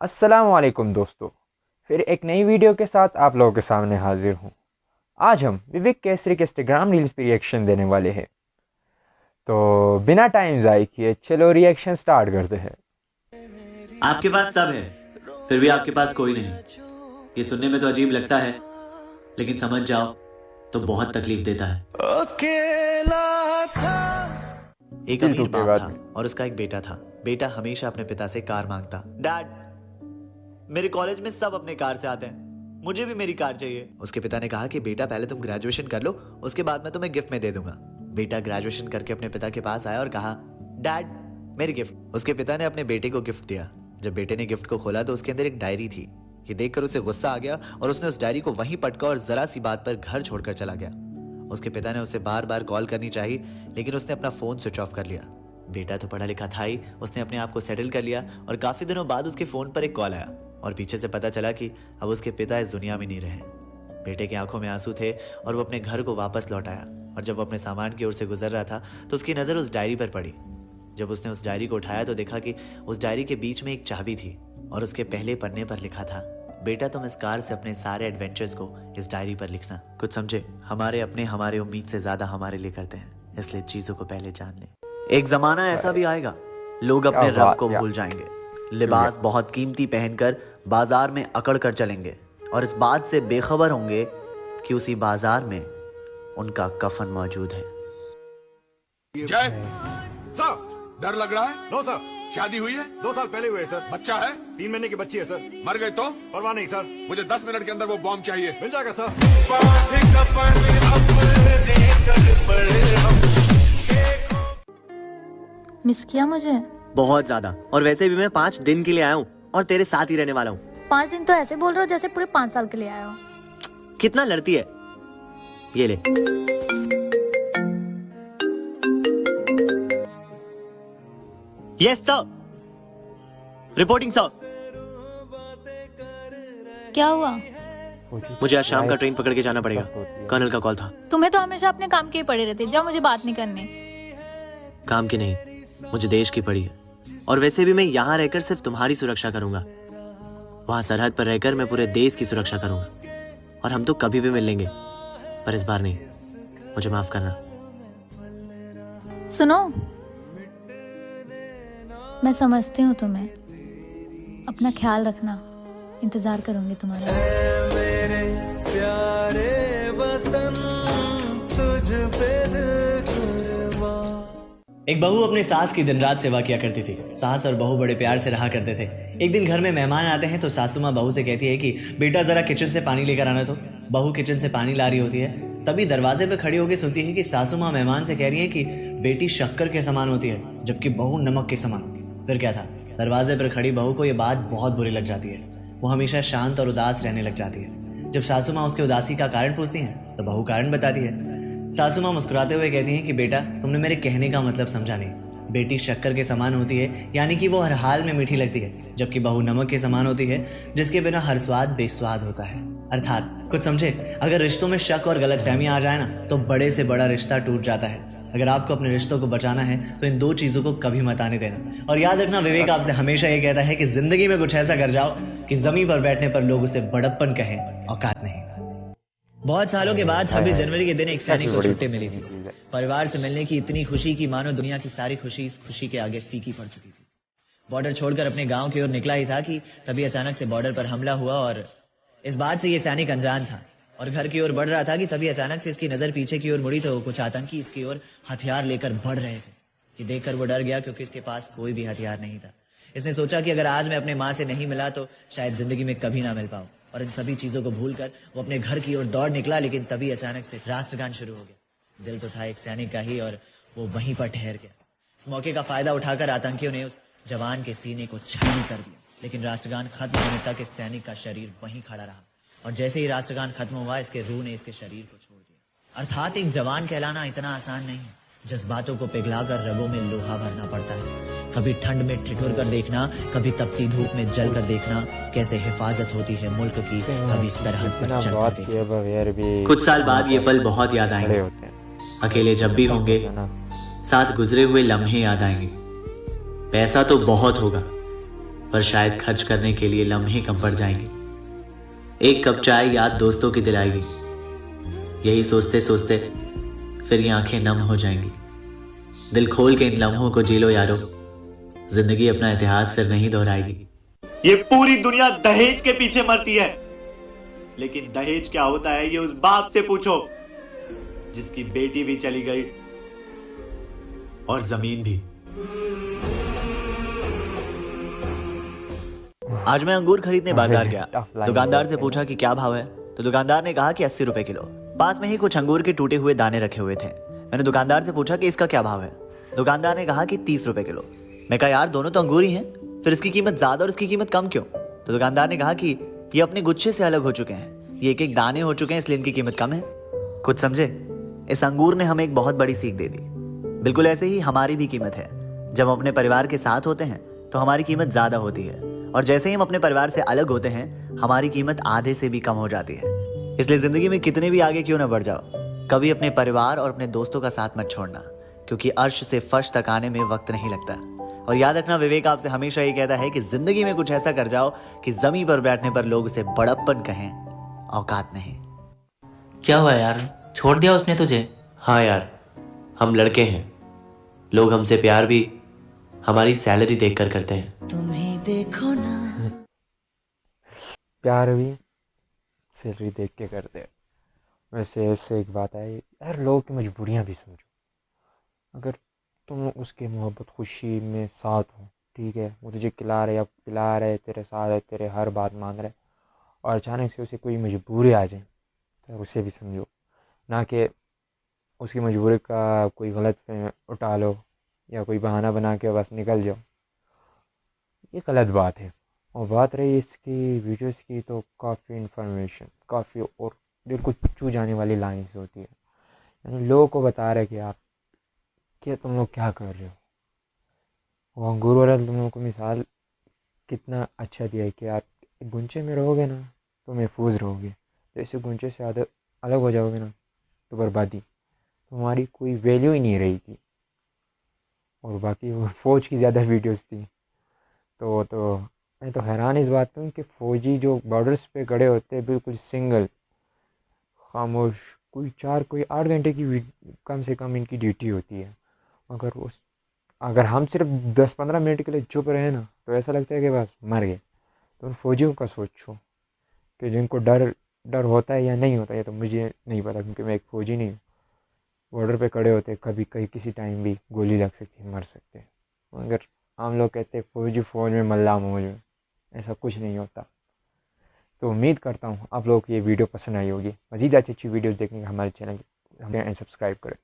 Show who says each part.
Speaker 1: अस्सलामुअलैकुम दोस्तों, फिर एक नई वीडियो के साथ आप लोगों के सामने हाजिर हूँ। आज हम विवेक केसरी के इंस्टाग्राम रील्स पर रिएक्शन देने वाले हैं। तो बिना टाइम ज़ाय किए चलो रिएक्शन स्टार्ट करते हैं।
Speaker 2: आपके पास सब है, फिर भी आपके पास कोई नहीं। ये सुनने में तो अजीब लगता है, लेकिन समझ जाओ तो बहुत तकलीफ देता है। एक अमीर बाप था और उसका एक बेटा था। बेटा हमेशा अपने पिता से कार मांगता। डैड, मेरे कॉलेज में सब अपने कार से आते हैं, मुझे भी मेरी कार चाहिए। उसके पिता ने कहा कि बेटा पहले तुम ग्रेजुएशन कर लो, उसके बाद मैं तुम्हें गिफ्ट में दे दूंगा। बेटा ग्रेजुएशन करके अपने पिता के पास आया और कहा, डैड मेरी गिफ्ट। उसके पिता ने अपने बेटे को गिफ्ट दिया। जब बेटे ने गिफ्ट को खोला तो उसके अंदर एक डायरी थी। ये देखकर उसे गुस्सा आ गया और उसने उस डायरी को वहीं पटका और जरा सी बात पर घर छोड़कर चला गया। उसके पिता ने उसे बार बार कॉल करनी चाहिए, लेकिन उसने अपना फोन स्विच ऑफ कर लिया। बेटा तो पढ़ा लिखा था ही, उसने अपने आप को सेटल कर लिया और काफी दिनों बाद उसके फोन पर एक कॉल आया और पीछे से पता चला कि अब उसके पिता इस दुनिया में नहीं रहे। बेटे की आंखों में आंसू थे और वो अपने घर को वापस लौट आया। और जब वो अपने सामान की ओर से गुजर रहा था तो उसकी नजर उस डायरी पर पड़ी। जब उसने उस डायरी को उठाया तो देखा कि उस डायरी के बीच में एक चाबी थी और उसके पहले पन्ने पर लिखा था, बेटा तुम इस कार से अपने सारे एडवेंचर्स को इस डायरी पर लिखना। कुछ समझे, हमारे अपने हमारे उम्मीद से ज्यादा हमारे लिए करते हैं, इसलिए चीजों को पहले जान ले। एक जमाना ऐसा भी आएगा, लोग अपने रब को भूल जाएंगे, लिबास बहुत कीमती पहनकर बाजार में अकड़ कर चलेंगे और इस बात से बेखबर होंगे कि उसी बाजार में उनका कफन मौजूद है।
Speaker 3: जय सर, डर लग रहा है? No sir. शादी हुई है? 2 साल पहले हुई है सर। बच्चा है? 3 महीने की बच्ची है सर। मर गई तो? परवाह नहीं सर। मुझे 10 मिनट के अंदर वो बॉम्ब चाहिए। मिल जाएगा सर।
Speaker 4: मिस किया मुझे?
Speaker 2: बहुत ज्यादा, और वैसे भी मैं 5 दिन के लिए आया हूँ और तेरे साथ ही रहने वाला हूँ।
Speaker 4: 5 दिन तो ऐसे बोल रहे हो जैसे पूरे 5 साल के लिए आए हो।
Speaker 2: कितना लड़ती है, ये ले। Yes sir, reporting sir.
Speaker 4: क्या हुआ?
Speaker 2: मुझे आज शाम का ट्रेन पकड़ के जाना पड़ेगा, कर्नल का कॉल था।
Speaker 4: तुम्हें तो हमेशा अपने काम के ही पड़े रहते, जाओ मुझे बात नहीं करनी।
Speaker 2: काम की नहीं, मुझे देश की पड़ी है। और वैसे भी मैं यहाँ रहकर सिर्फ तुम्हारी सुरक्षा करूंगा, वहां सरहद पर रहकर मैं पूरे देश की सुरक्षा करूंगा। और हम तो कभी भी मिल लेंगे, पर इस बार नहीं। मुझे माफ करना।
Speaker 4: सुनो, मैं समझती हूँ तुम्हें, अपना ख्याल रखना, इंतजार करूंगी तुम्हारा।
Speaker 5: मेरे प्यारे वतन, तुझ पे दिल कुर्बान।
Speaker 2: एक बहू अपनी सास की दिन रात सेवा किया करती थी। सास और बहू बड़े प्यार से रहा करते थे। एक दिन घर में मेहमान आते हैं तो सासू माँ बहू से कहती है कि बेटा जरा किचन से पानी लेकर आना। तो बहू किचन से पानी ला रही होती है, तभी दरवाजे पे खड़ी होकर सुनती है कि सासू माँ मेहमान से कह रही है कि बेटी शक्कर के समान होती है जबकि बहू नमक के समान। फिर क्या था, दरवाजे पर खड़ी बहू को यह बात बहुत बुरी लग जाती है। वो हमेशा शांत और उदास रहने लग जाती है। जब सासू माँ उसके उदासी का कारण पूछती हैं तो बहू कारण बताती है। सासू माँ मुस्कुराते हुए कहती हैं कि बेटा तुमने मेरे कहने का मतलब समझा नहीं। बेटी शक्कर के समान होती है, यानी कि वो हर हाल में मीठी लगती है, जबकि बहू नमक के समान होती है, जिसके बिना हर स्वाद बेस्वाद होता है। अर्थात कुछ समझे, अगर रिश्तों में शक और गलतफहमी आ जाए ना तो बड़े से बड़ा रिश्ता टूट जाता है। अगर आपको अपने रिश्तों को बचाना है तो इन 2 चीजों को कभी मत आने देना। और याद रखना, विवेक आपसे हमेशा ये कहता है कि जिंदगी में कुछ ऐसा कर जाओ कि जमीन पर बैठने पर लोग उसे बड़प्पन कहें, औकात नहीं। बहुत सालों के बाद 26 जनवरी के दिन एक सैनिक को छुट्टी मिली थी। परिवार से मिलने की इतनी खुशी की मानो दुनिया की सारी खुशी इस खुशी के आगे फीकी पड़ चुकी थी। बॉर्डर छोड़कर अपने गांव की ओर निकला ही था कि तभी अचानक से बॉर्डर पर हमला हुआ और इस बात से ये सैनिक अनजान था और घर की ओर बढ़ रहा था कि तभी अचानक से इसकी नजर पीछे की ओर मुड़ी तो कुछ आतंकी इसकी ओर हथियार लेकर बढ़ रहे थे। ये देखकर वो डर गया क्योंकि इसके पास कोई भी हथियार नहीं था। इसने सोचा कि अगर आज मैं अपने माँ से नहीं मिला तो शायद जिंदगी में कभी ना मिल पाऊं। और इन सभी चीजों को भूलकर वो अपने घर की ओर दौड़ निकला, लेकिन तभी अचानक से राष्ट्रगान शुरू हो गया। दिल तो था एक सैनिक का ही और वो वहीं पर ठहर गया। इस मौके का फायदा उठाकर आतंकियों ने उस जवान के सीने को छानी कर दिया, लेकिन राष्ट्रगान खत्म होने तक इस सैनिक का शरीर वहीं खड़ा रहा। और जैसे ही राष्ट्रगान खत्म हुआ, इसके रूह ने इसके शरीर को छोड़ दिया। अर्थात एक जवान कहलाना इतना आसान नहीं है। जज्बातों को पिघलाकर रगों में लोहा भरना पड़ता है। कभी ठंड में ठिठुर कर देखना, कभी तपती धूप में जल कर देखना कैसे हिफाजत होती है मुल्क की, कभी सरहद पर चल कर। कुछ साल बाद ये पल बहुत याद आएंगे। अकेले जब भी होंगे, साथ गुजरे हुए लम्हे याद आएंगे। पैसा तो बहुत होगा पर शायद खर्च करने के लिए लम्हे कम पड़ जाएंगे। एक कप चाय याद दोस्तों की दिलाएगी, यही सोचते सोचते फिर ये आंखें नम हो जाएंगी। दिल खोल के इन लम्हों को जी लो यारो, जिंदगी अपना इतिहास फिर नहीं दोहराएगी।
Speaker 6: ये पूरी दुनिया दहेज के पीछे मरती है, लेकिन दहेज क्या होता है ये उस बाप से पूछो जिसकी बेटी भी चली गई और जमीन भी।
Speaker 2: आज मैं अंगूर खरीदने बाजार गया।
Speaker 1: Tough line
Speaker 2: दुकानदार से
Speaker 1: बोलते
Speaker 2: पूछा कि क्या भाव है, तो दुकानदार ने कहा कि 80 रुपए किलो। पास में ही कुछ अंगूर के टूटे हुए दाने रखे हुए थे। मैंने दुकानदार से पूछा कि इसका क्या भाव है। दुकानदार ने कहा कि 30 रुपए किलो। मैं कहा यार दोनों तो अंगूर ही हैं, फिर इसकी कीमत ज्यादा और इसकी कीमत कम क्यों? तो दुकानदार ने कहा कि ये अपने गुच्छे से अलग हो चुके हैं, ये एक एक दाने हो चुके हैं, इसलिए इनकी कीमत कम है। कुछ समझे? इस अंगूर ने हमें एक बहुत बड़ी सीख दे दी। बिल्कुल ऐसे ही हमारी भी कीमत है। जब हम अपने परिवार के साथ होते हैं तो हमारी कीमत ज्यादा होती है, और जैसे ही हम अपने परिवार से अलग होते हैं हमारी कीमत आधे से भी कम हो जाती है। इसलिए जिंदगी में कितने भी आगे क्यों ना बढ़ जाओ, कभी अपने परिवार और अपने दोस्तों का साथ मत छोड़ना, क्योंकि अर्श से फर्श तक आने में वक्त नहीं लगता। और याद रखना, विवेक आपसे हमेशा ये कहता है कि जिंदगी में कुछ ऐसा कर जाओ कि जमीन पर बैठने पर लोग उसे बड़प्पन कहें, औकात नहीं।
Speaker 7: क्या हुआ यार, छोड़ दिया उसने तुझे?
Speaker 6: हाँ यार, हम लड़के हैं, लोग हमसे प्यार भी हमारी सैलरी देखकर करते हैं।
Speaker 2: तुम्हें देखो ना,
Speaker 1: प्यार भी सैलरी देख के करते हैं। वैसे इससे एक बात आई यार, लोगों की मजबूरियां भी समझो। अगर तुम उसके मोहब्बत खुशी में साथ हो, ठीक है, वो तुझे खिला रहे या पिला रहे, तेरे साथ है, तेरे हर बात मान रहे, और अचानक से उसे कोई मजबूरी आ जाए तो उसे भी समझो, ना कि उसकी मजबूरी का कोई गलत पे उठा लो या कोई बहाना बना के बस निकल जाओ। ये गलत बात है। और बात रही इसकी वीडियोस की, तो काफ़ी इन्फॉर्मेशन, काफ़ी और दिल को छू जाने वाली लाइन्स होती है। यानी लोगों को बता रहे कि आप क्या, तुम लोग क्या कर रहे हो। वो अंगूर वाला तुम लोगों को मिसाल कितना अच्छा दिया है कि आप एक गुंचे में रहोगे ना तो महफूज रहोगे, जैसे गुंचे से अलग हो जाओगे ना तो बर्बादी, तुम्हारी कोई वैल्यू ही नहीं रहेगी। और बाकी वो फ़ौज की ज़्यादा वीडियोस थी, तो मैं तो हैरान इस बात पे हूँ कि फ़ौजी जो बॉर्डर्स पे खड़े होते हैं बिल्कुल सिंगल, खामोश, कोई 8 घंटे की कम से कम इनकी ड्यूटी होती है। अगर हम सिर्फ 10-15 मिनट के लिए चुप रहे ना तो ऐसा लगता है कि बस मर गए। तो उन फौजियों का सोचो कि जिनको डर होता है या नहीं होता है, तो मुझे नहीं पता क्योंकि मैं एक फ़ौजी नहीं हूँ। बॉर्डर पे खड़े होते, कभी कहीं किसी टाइम भी गोली लग सकती है, मर सकते हैं। मगर आम लोग कहते हैं फौजी फ़ौज में मल्ला मौज में, ऐसा कुछ नहीं होता। तो उम्मीद करता हूँ आप लोगों को ये वीडियो पसंद आई होगी। मज़ीद अच्छी वीडियोज़ देखने का हमारे चैनल हमें सब्सक्राइब करें।